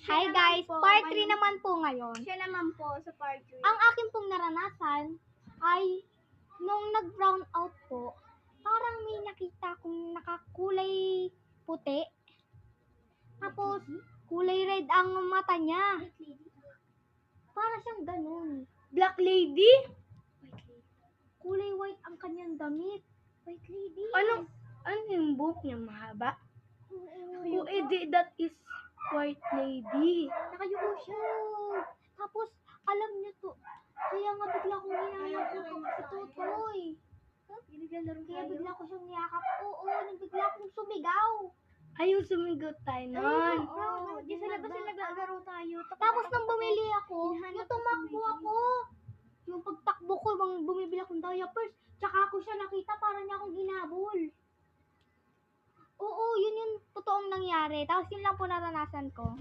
Hi guys, part 3 naman po ngayon. Siya naman po sa part 3. Ang akin pong naranasan ay nung nag-brown out po, parang may nakita kong nakakulay puti. Tapos kulay red ang mata niya. Para siyang ganun. Black Lady? Kulay white ang kanyang damit. White lady. Ano yung buhok niya mahaba? Oo. Oh, edi that is White Lady. Nakayuko siya. Tapos, alam niyo to. Kaya nga bigla kong hinayang ko si Tutoy. Kaya bigla ko siyang niyakap. Oo, bigla kong sumigaw. Ayaw sumigot tayo nun. Oo, Di sa labas na naglalaro tayo. Tapos nang bumili ako, yung tumakbo ako. Yung pagtakbo ko, bumibili akong diapers. Tsaka ako siya nakita, para niya akong ginabol. Oo, yun yung totoong nangyari. Tapos yun lang po naranasan ko.